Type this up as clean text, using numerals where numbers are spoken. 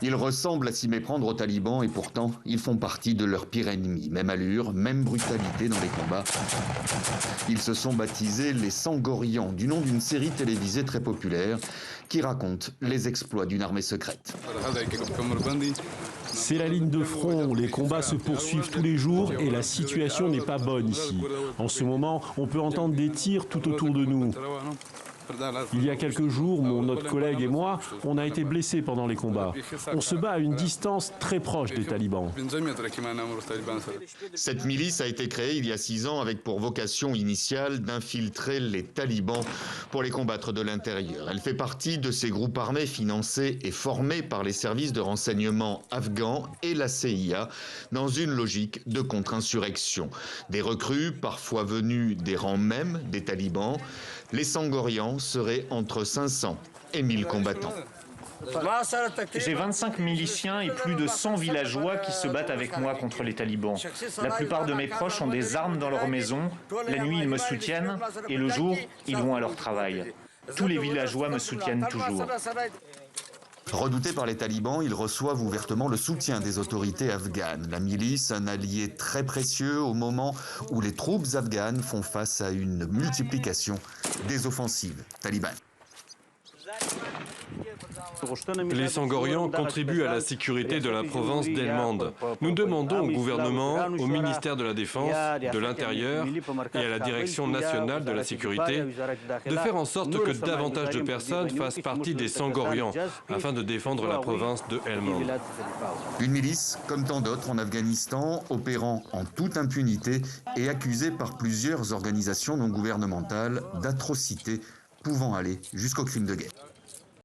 Ils ressemblent à s'y méprendre aux talibans et pourtant, ils font partie de leur pire ennemi. Même allure, même brutalité dans les combats. Ils se sont baptisés les Sangorians, du nom d'une série télévisée très populaire qui raconte les exploits d'une armée secrète. C'est la ligne de front, les combats se poursuivent tous les jours et la situation n'est pas bonne ici. En ce moment, on peut entendre des tirs tout autour de nous. Il y a quelques jours, mon autre collègue et moi, on a été blessés pendant les combats. On se bat à une distance très proche des talibans. Cette milice a été créée il y a 6 ans avec pour vocation initiale d'infiltrer les talibans pour les combattre de l'intérieur. Elle fait partie de ces groupes armés financés et formés par les services de renseignement afghans et la CIA dans une logique de contre-insurrection. Des recrues, parfois venus des rangs même des talibans, les Sangorians seraient entre 500 et 1000 combattants. J'ai 25 miliciens et plus de 100 villageois qui se battent avec moi contre les talibans. La plupart de mes proches ont des armes dans leur maison. La nuit, ils me soutiennent et le jour, ils vont à leur travail. Tous les villageois me soutiennent toujours. Redoutés par les talibans, ils reçoivent ouvertement le soutien des autorités afghanes. La milice, un allié très précieux au moment où les troupes afghanes font face à une multiplication des offensives talibanes. Les Sangorians contribuent à la sécurité de la province d'Helmand. Nous demandons au gouvernement, au ministère de la Défense, de l'Intérieur et à la Direction nationale de la sécurité de faire en sorte que davantage de personnes fassent partie des Sangorians afin de défendre la province de Helmand. Une milice, comme tant d'autres en Afghanistan, opérant en toute impunité et accusée par plusieurs organisations non gouvernementales d'atrocités pouvant aller jusqu'au crime de guerre.